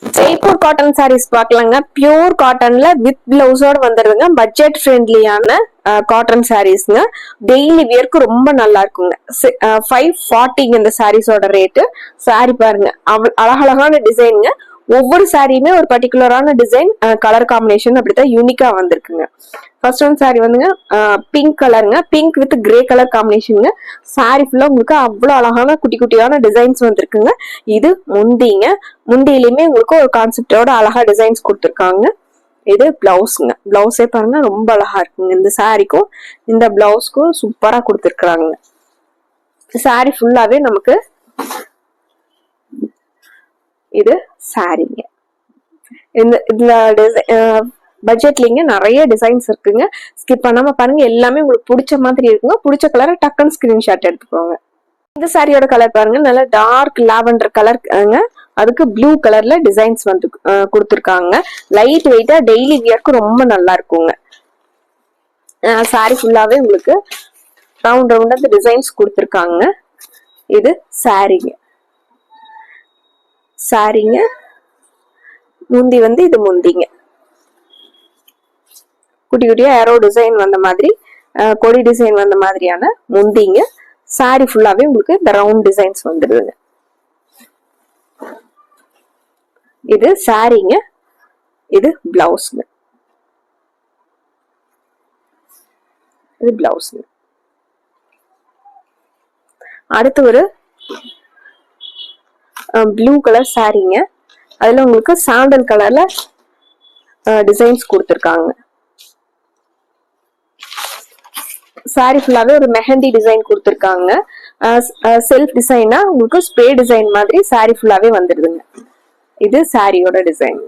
Jaipur cotton saris பார்க்கலாங்க. Pure காட்டன்ல with பிளவுஸோட வந்துருதுங்க. பட்ஜெட் ஃப்ரெண்ட்லியான காட்டன் சாரீஸ்ங்க. டெய்லி வியர்க்கு ரொம்ப நல்லா இருக்குங்க. 540 இந்த சாரீஸோட ரேட்டு. சாரி பாருங்க, அழகழகான டிசைனுங்க. ஒவ்வொரு சாரியுமே ஒரு பர்டிகுலரான டிசைன், கலர் காம்பினேஷன் அப்படித்தான் யூனிக்கா வந்திருக்குங்க. ஃபர்ஸ்ட் ஒன் சாரி வந்துங்க பிங்க் கலருங்க. பிங்க் வித் கிரே கலர் காம்பினேஷனுங்க. சாரி ஃபுல்லா உங்களுக்கு அவ்வளவு அழகான குட்டி குட்டியான டிசைன்ஸ் வந்திருக்குங்க. இது முந்திங்க. முந்தியிலுமே உங்களுக்கு ஒரு கான்செப்டோட அழகா டிசைன்ஸ் கொடுத்துருக்காங்க. இது பிளவுஸ்ங்க. பிளவுஸே பாருங்க ரொம்ப அழகா இருக்குங்க. இந்த சாரிக்கும் இந்த பிளவுஸ்க்கும் சூப்பரா கொடுத்துருக்காங்க. சாரி ஃபுல்லாவே நமக்கு இது சாரிங்க. இந்த பட்ஜெட்லிங்க நிறைய டிசைன்ஸ் இருக்குங்க. ஸ்கிப் பண்ணாம பாருங்க, எல்லாமே உங்களுக்கு பிடிச்ச மாதிரி இருக்குங்க. பிடிச்ச கலரை டக்குன்னு ஸ்கிரீன்ஷாட் எடுத்துக்கோங்க. இந்த சாரியோட கலர் பாருங்க, நல்லா டார்க் லாவெண்டர் கலர்ங்க. அதுக்கு ப்ளூ கலர்ல டிசைன்ஸ் வந்து கொடுத்துருக்காங்க. லைட் வெயிட்டா டெய்லி வியர்க்கு ரொம்ப நல்லா இருக்குங்க. சாரி ஃபுல்லாவே உங்களுக்கு ரவுண்ட் ரவுண்டா இந்த டிசைன்ஸ் கொடுத்துருக்காங்க. இது சாரிங்க. சாரிங்க முந்தி வந்து இது முந்திங்க. குட்டி குட்டியா ஏரோ டிசைன் வந்த மாதிரி, கொடி டிசைன் வந்த மாதிரியான முந்திங்க. சாரி ஃபுல்லாவே உங்களுக்கு இந்த ரவுண்ட் டிசைன்ஸ் வந்துடுதுங்க. இது சாரிங்க. இது பிளவுஸ்ங்க. இது பிளவுஸ்ங்க. அடுத்து ஒரு ப்ளூ கலர் சாரிங்க. அதுல உங்களுக்கு சாண்டல் கலர்ல டிசைன்ஸ் கொடுத்துருக்காங்க. சாரி ஃபுல்லாவே ஒரு மெஹந்தி டிசைன் கொடுத்துருக்காங்க. செல்ஃப் டிசைனா உங்களுக்கு ஸ்ப்ரே டிசைன் மாதிரி சாரி ஃபுல்லாவே வந்துடுதுங்க. இது சாரியோட டிசைன்.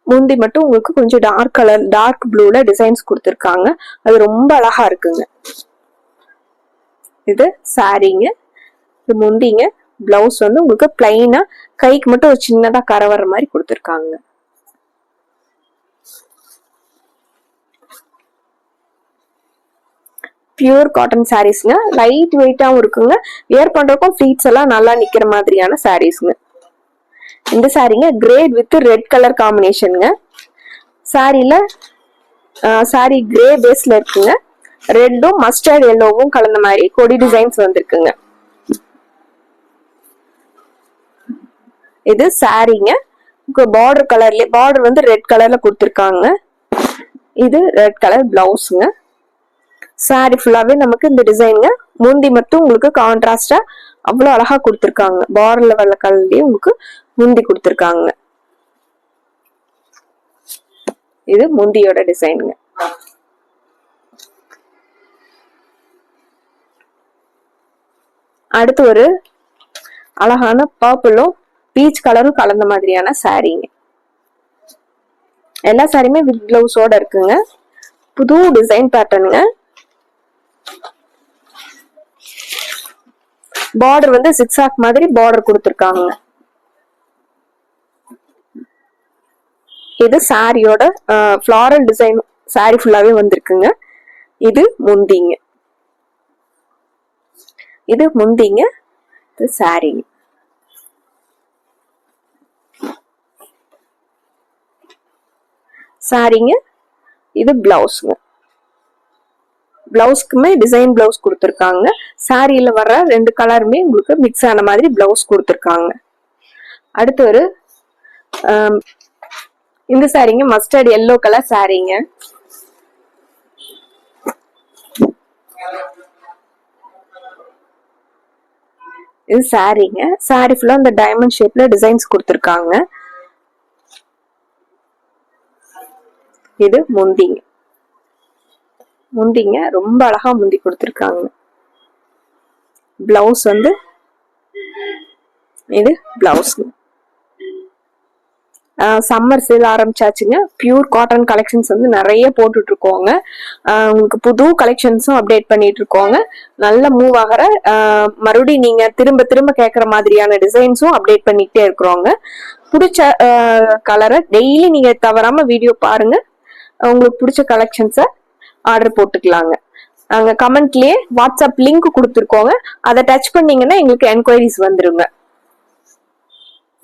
முந்தி மட்டும் உங்களுக்கு கொஞ்சம் டார்க் கலர், டார்க் ப்ளூல டிசைன்ஸ் கொடுத்துருக்காங்க. அது ரொம்ப அழகா இருக்குங்க. இது சாரிங்க. இது முந்திங்க. பிளவுஸ் வந்து உங்களுக்கு பிளைனா கைக்கு மட்டும் ஒரு சின்னதா கரை வர்ற மாதிரி கொடுத்துருக்காங்க. பியூர் காட்டன் சாரீஸ்ங்க. லைட் வெயிட்டாவும் இருக்குங்க. வியர் பண்றதுக்கும் ஃபிளீட்ஸ் எல்லாம் நல்லா நிக்கிற மாதிரியான சாரீஸ்ங்க. இந்த சாரீங்க கிரே வித் ரெட் கலர் காம்பினேஷனுங்க. சாரியில சாரி கிரே பேஸ்ல இருக்குங்க. ரெட்டும் மஸ்டர்ட் எல்லோவும் கலந்த மாதிரி கொடி டிசைன்ஸ் வந்திருக்குங்க. இது சாரிங்க. பார்டர் கலர்ல, பார்டர் வந்து ரெட் கலர்ல கொடுத்துருக்காங்க. இது ரெட் கலர் பிளவுஸ்ங்க. சாரி ஃபுல்லாவே நமக்கு இந்த டிசைனுங்க. முந்தி மட்டும் உங்களுக்கு கான்ட்ராஸ்டா அவ்வளவு அழகா கொடுத்துருக்காங்க. பார்டர்ல வர கலர்லயே உங்களுக்கு முந்தி கொடுத்துருக்காங்க. இது முந்தியோட டிசைனுங்க. அடுத்து ஒரு அழகான பர்பிளும் பீச் கலரும் கலந்த மாதிரியான சாரீங்க. எல்லா சாரியுமே வித் பிளவுஸோட இருக்குங்க. புது டிசைன் பேட்டர்னுங்க. பார்டர் வந்து சிக்ஸாக் மாதிரி பார்டர் கொடுத்துருக்காங்க. இது சாரியோட ஃபிளாரல் டிசைன் சாரி ஃபுல்லாவே வந்திருக்குங்க. இது முந்திங்க. இது முந்திங்க. இது சாரிங்க. சாரிங்க. இது பிளவுஸ்ங்க. பிளவுஸ்க்குமே டிசைன் பிளவுஸ் கொடுத்துருக்காங்க. சாரியில வர்ற ரெண்டு கலருமே உங்களுக்கு மிக்ஸ் ஆன மாதிரி பிளவுஸ் கொடுத்துருக்காங்க. அடுத்து ஒரு இந்த சாரிங்க மஸ்டர்ட் எல்லோ கலர் சாரிங்க. இது சாரிங்க. சாரி ஃபுல்லா இந்த டைமண்ட் ஷேப்ல டிசைன்ஸ் கொடுத்துருக்காங்க. இது முந்திங்க. முந்திங்க ரொம்ப அழகா முந்தி கொடுத்துருக்காங்க. பிளவுஸ் வந்து இது பிளவுஸ்ங்க. சம்மர் சேல் ஆரம்பிச்சாச்சுங்க. பியூர் காட்டன் கலெக்ஷன்ஸ் வந்து நிறைய போட்டுட்டு இருக்கோங்க. உங்களுக்கு புது கலெக்ஷன்ஸும் அப்டேட் பண்ணிட்டு இருக்கோங்க. நல்ல மூவ் ஆகிற மறுபடியும் நீங்க திரும்ப திரும்ப கேட்கற மாதிரியான டிசைன்ஸும் அப்டேட் பண்ணிட்டே இருக்கிறோங்க. பிடிச்ச கலரை டெய்லி நீங்க தவறாம வீடியோ பாருங்க. உங்களுக்கு பிடிச்ச கலெக்ஷன்ஸை ஆர்டர் போட்டுக்கலாங்க. நாங்க கமெண்ட்லயே வாட்ஸ்அப் லிங்க் கொடுத்துருக்கோங்க. அதை டச் பண்ணீங்கன்னா எங்களுக்கு என்கொயரிஸ் வந்துருங்க.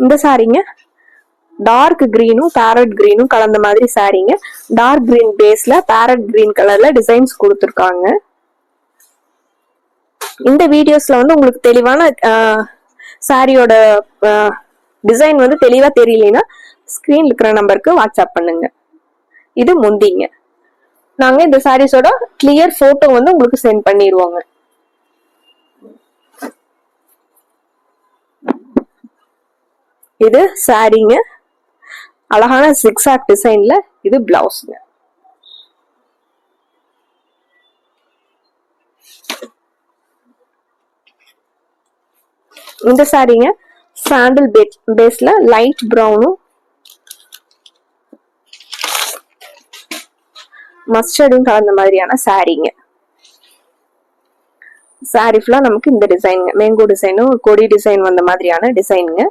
இந்த சாரீங்க டார்க் கிரீனும் பேரட் கிரீனும் கலந்த மாதிரி சாரீங்க. டார்க் கிரீன் பேஸ்ல பேரட் கிரீன் கலர்ல டிசைன்ஸ் கொடுத்துருக்காங்க. இந்த வீடியோஸ்ல வந்து உங்களுக்கு தெளிவான சாரியோட டிசைன் வந்து தெளிவா தெரியலனா ஸ்கிரீன்ல இருக்கிற நம்பருக்கு வாட்ஸ்அப் பண்ணுங்க. இது முந்திங்க. நாங்க இந்த சாரீஸோட கிளியர் போட்டோ வந்து உங்களுக்கு சென்ட் பண்ணிடுவோங்க. இது சாரீங்க, அழகான சிக்ஸாக் டிசைன்ல. இது பிளவுஸ்ங்க. இந்த சாரீங்க சாண்டில் பேஸ்ல லைட் பிரவுனும் மஸ்டர்டும் கலந்த மாதிரியான சாரீங்க. சாரி ஃபுல்லா நமக்கு இந்த டிசைனுங்க, மேங்கோ டிசைனும் கொடி டிசைன் வந்த மாதிரியான டிசைனுங்க.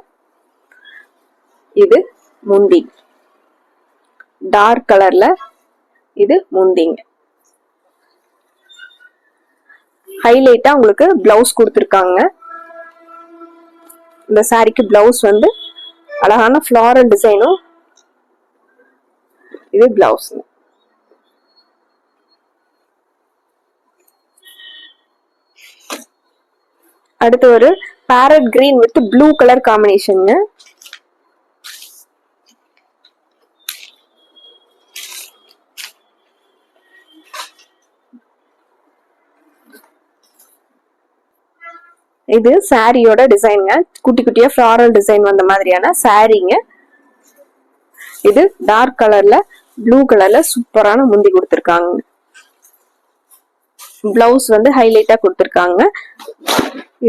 இது முந்தி டார்க் கலர்ல. இது முந்திங்க. ஹைலைட்டா உங்களுக்கு பிளவுஸ் கொடுத்துருக்காங்க. இந்த சாரிக்கு பிளவுஸ் வந்து அழகான ஃப்ளாரல் டிசைனும். இது பிளவுஸ். அடுத்து ஒரு farad green with blue colour combination. இது சாரியோட டிசைனுங்க, குட்டி குட்டியா ஃப்ளாரல் டிசைன் வந்த மாதிரியான சாரீங்க. இது டார்க் கலர்ல ப்ளூ கலர்ல சூப்பரான முந்தி கொடுத்துருக்காங்க. பிளவுஸ் வந்து ஹைலைட்டா கொடுத்துருக்காங்க.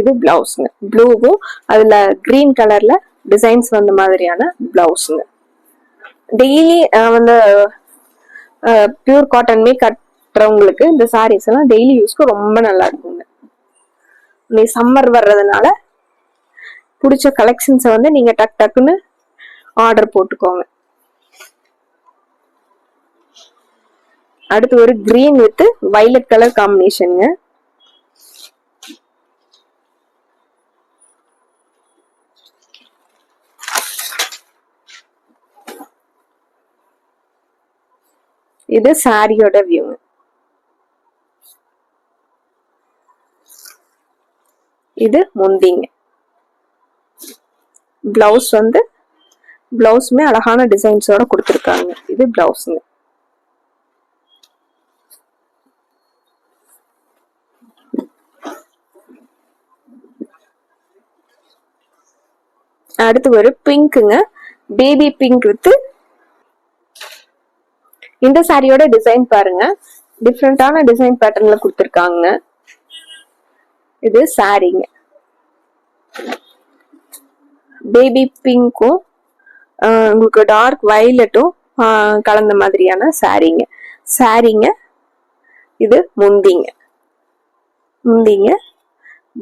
இது பிளவுஸ்ங்க, ப்ளூவும் அதுல கிரீன் கலர்ல டிசைன்ஸ் வந்த மாதிரியான பிளவுஸ்ங்க. டெய்லி வந்து பியூர் காட்டன்மே கட்டுறவங்களுக்கு இந்த சாரீஸ் எல்லாம் டெய்லி யூஸ்க்கு ரொம்ப நல்லா இருக்குங்க. சம்மர் வர்றதுனால பிடிச்ச கலெக்ஷன்ஸை வந்து நீங்க டக் டக்குன்னு ஆர்டர் போட்டுக்கோங்க. அடுத்து ஒரு கிரீன் வித் வயலட் கலர் காம்பினேஷனுங்க. இது சாரியோட வியூங்க. இது முந்திங்க. பிளவுஸ் வந்து பிளவுஸ்மே அழகான டிசைன்ஸோட கொடுத்துருக்காங்க. இது பிளவுஸ்ங்க. அடுத்து ஒரு பிங்க்குங்க, பேபி பிங்க் வித். இந்த சாரியோட டிசைன் பாருங்க, டிஃப்ரெண்டான டிசைன் பேட்டர்ன்ல கொடுத்துருக்காங்க. இது சாரிங்க, பேபி பிங்க்கும் உங்களுக்கு டார்க் வயலட்டும் கலந்த மாதிரியான சாரிங்க. சாரிங்க. இது முந்திங்க. முந்திங்க.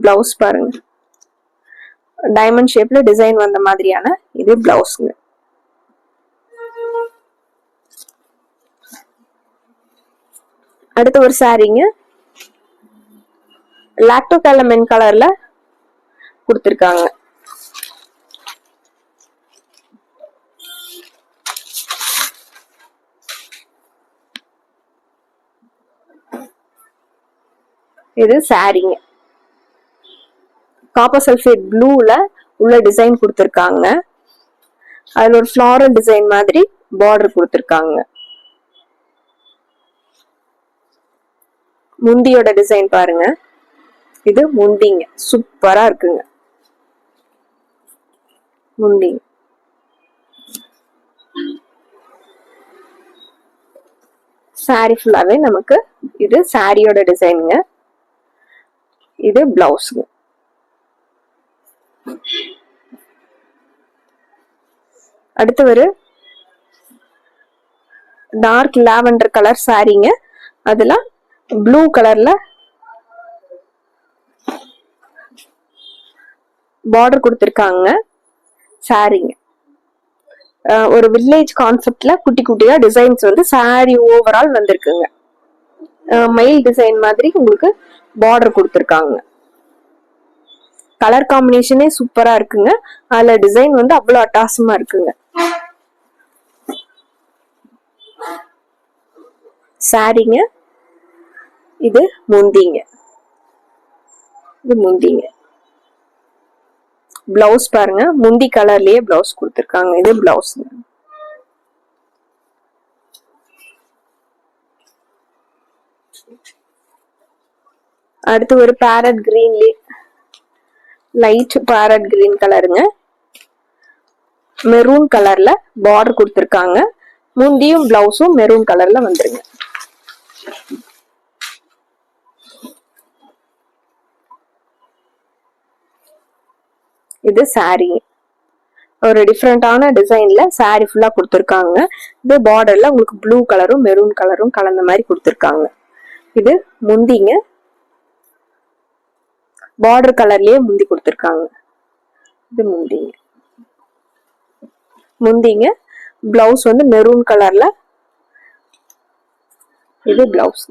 பிளவுஸ் பாருங்க, டைமண்ட் ஷேப்ல டிசைன் வந்த மாதிரியான இது பிளவுஸ்ங்க. அடுத்த ஒரு சாரிங்க, லாக்டோ கேலமென் கலர்ல கொடுத்திருக்காங்க. இது சாரிங்க, காப்பர் சல்ஃபேட் ப்ளூல உள்ள டிசைன் கொடுத்திருக்காங்க. அதுல ஒரு ஃப்ளாரல் டிசைன் மாதிரி பார்டர் கொடுத்திருக்காங்க. முந்தியோட டிசைன் பாருங்க, இது முந்திங்க, சூப்பரா இருக்குங்க. முந்தி சாரி ஃபுல்லாவே நமக்கு இது சாரியோட டிசைனுங்க. இது பிளவுஸ்ங்க. அடுத்து ஒரு டார்க் லாவெண்டர் கலர் சாரிங்க, அதுல ப்ளூ கலர்ல பார்டர் கொடுத்திருக்காங்க. சாரிங்க ஒரு வில்லேஜ் கான்செப்ட்ல குட்டி குட்டியா டிசைன்ஸ் வந்து சாரி ஓவரால் வந்திருக்குங்க. மயில் டிசைன் மாதிரி உங்களுக்கு பார்டர் கொடுத்திருக்காங்க. கலர் காம்பினேஷனே சூப்பரா இருக்குங்க. அதுல டிசைன் வந்து அவ்வளவு அட்டகாசமா இருக்குங்க. சாரிங்க, இது முந்திங்க. இது முந்திங்க. பிளவுஸ் பாருங்க, முந்தி கலர்லயே பிளவுஸ் கொடுத்திருக்காங்க. இது பிளவுஸ். அடுத்து ஒரு பேரட் கிரீன்ல, லைட் பேரட் கிரீன் கலருங்க. மெரூன் கலர்ல பார்டர் கொடுத்திருக்காங்க. முந்தியும் பிளவுஸும் மெரூன் கலர்ல வந்துருங்க. இது சாரி, ஒரு டிஃப்ரெண்டான டிசைன்ல சாரி ஃபுல்லா கொடுத்திருக்காங்க. இது பார்டர்ல உங்களுக்கு ப்ளூ கலரும் மெரூன் கலரும் கலந்த மாதிரி கொடுத்திருக்காங்க. இது முந்திங்க, பார்டர் கலர்லயே முந்தி கொடுத்திருக்காங்க. இது முந்திங்க. முந்திங்க, பிளவுஸ் வந்து மெரூன் கலர்ல. இது பிளவுஸ்.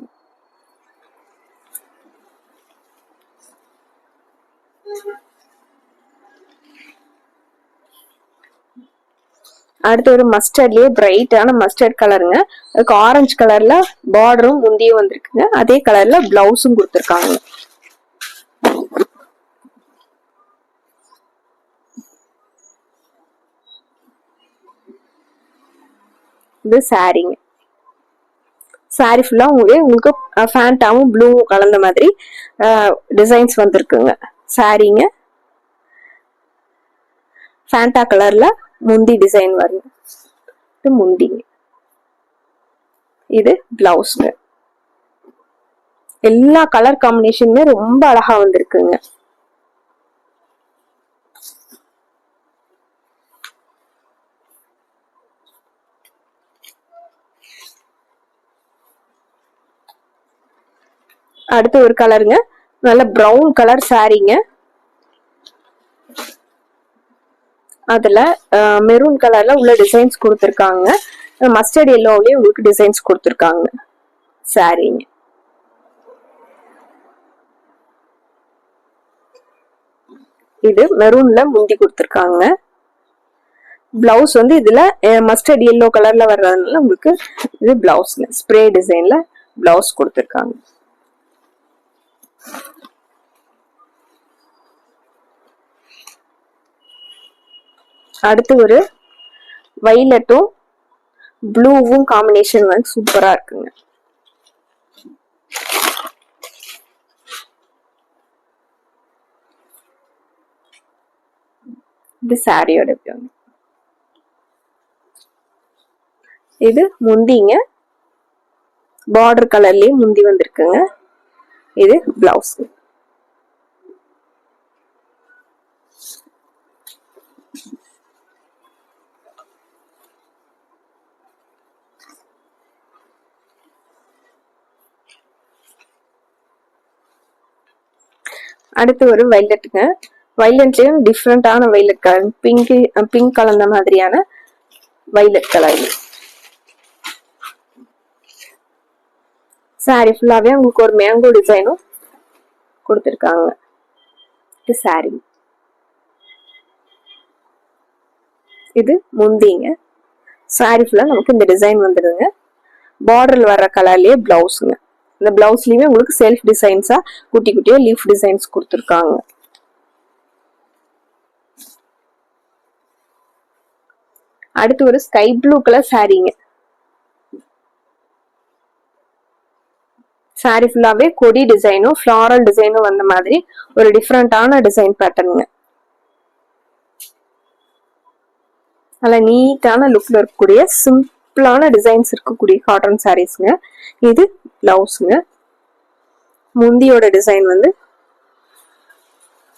அடுத்து ஒரு மஸ்டர்ட்லயே பிரைட்டான மஸ்டர்ட் கலருங்க. அதுக்கு ஆரஞ்சு கலர்ல பார்டரும் முந்தியும் வந்திருக்குங்க. அதே கலர்ல பிளவுஸும் கொடுத்திருக்காங்க. இது சாரிங்க. சாரி ஃபுல்லா உங்களுக்கு ஃபேண்டாவும் ப்ளூவும் கலந்த மாதிரி டிசைன்ஸ் வந்திருக்குங்க. சாரிங்க, ஃபேண்டா கலர்ல முந்தி டிசைன் வரும். இது முந்திங்க. இது பிளவுஸ்ங்க. எல்லா கலர் காம்பினேஷனுமே ரொம்ப அழகா வந்திருக்குங்க. அடுத்து ஒரு கலருங்க, நல்ல பிரவுன் கலர் சாரிங்க. அதுல மெரூன் கலர்ல உள்ள டிசைன்ஸ் கொடுத்திருக்காங்க. மஸ்டர்ட் எல்லோவிலேயே உங்களுக்கு டிசைன்ஸ் கொடுத்திருக்காங்க. சாரிங்க. இது மெரூன்ல முந்தி கொடுத்திருக்காங்க. பிளவுஸ் வந்து இதுல மஸ்டர்ட் எல்லோ கலர்ல வர்றதுனால உங்களுக்கு இது பிளவுஸ்ங்க. ஸ்ப்ரே டிசைன்ல பிளவுஸ் கொடுத்திருக்காங்க. அடுத்து ஒரு வைலட்டும் ப்ளூவும் காம்பினேஷன் வந்து சூப்பரா இருக்குங்க. இது சாரியோட வியூ. இது முந்திங்க, பார்டர் கலர்லயே முந்தி வந்திருக்குங்க. இது பிளவுஸ். அடுத்து ஒரு வைலட்டுங்க. வைலட்லயும் டிஃப்ரெண்டான வைலட் கலர், பிங்க் கலந்த மாதிரியான வைலட் கலர். சாரி ஃபுல்லாவே உங்களுக்கு ஒரு மேங்கோ டிசைனும் கொடுத்திருக்காங்க. இது சாரி. இது முந்திங்க. சாரி ஃபுல்லா நமக்கு இந்த டிசைன் வந்துடுங்க. பார்டர்ல வர்ற கலர்லயே பிளவுஸுங்க. இந்த பிளவுஸ்லயுமே உங்களுக்கு செல்ஃப் டிசைன்ஸா குட்டி குட்டியா லீஃப் டிசைன்ஸ் கொடுத்திருக்காங்க. அடுத்து ஒரு ஸ்கை ப்ளூ கலர் சாரிங்க. சாரி ஃபுல்லாவே கொடி டிசைனும் ஃபிளாரல் டிசைனும் வந்த மாதிரி ஒரு டிஃப்ரெண்டான டிசைன் பேட்டர்னுங்க. நல்ல நீட்டான லுக்ல இருக்கக்கூடிய சிம்பிளான டிசைன்ஸ் இருக்கக்கூடிய காட்டன் சாரீஸ்ங்க. இது பிளவுஸ்ங்க. முந்தியோட டிசைன் வந்து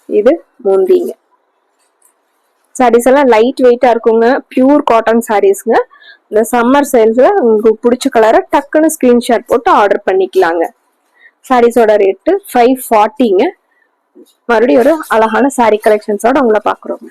இது முந்திங்க. சாரீஸ் எல்லாம் லைட் வெயிட்டா இருக்குங்க. பியூர் காட்டன் சாரீஸ்ங்க. இந்த சம்மர் சேல்ஸ்ல உங்களுக்கு பிடிச்ச கலரை டக்குன்னு ஸ்கிரீன்ஷாட் போட்டு ஆர்டர் பண்ணிக்கலாங்க. சாரீஸோட ரேட்டு 540ங்க. மறுபடியும் ஒரு அழகான சாரீ கலெக்ஷன்ஸோட உங்களை பாக்குறோங்க.